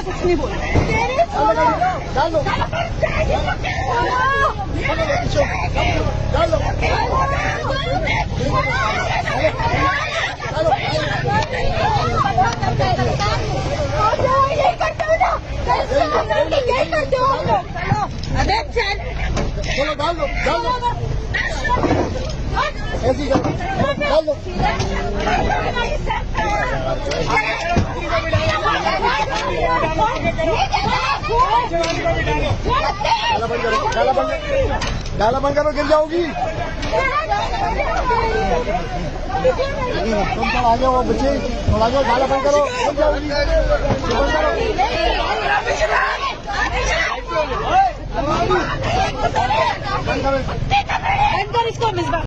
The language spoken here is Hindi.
कुछ नहीं बोल चलो डाल लो ऐसी डाल लो डाला बंद करो गिर जाओगी तुम सब आ जाओ बच्चे थोड़ा जाओ डाला बंद करो गिर जाओगी बंद करो इसको मिसबा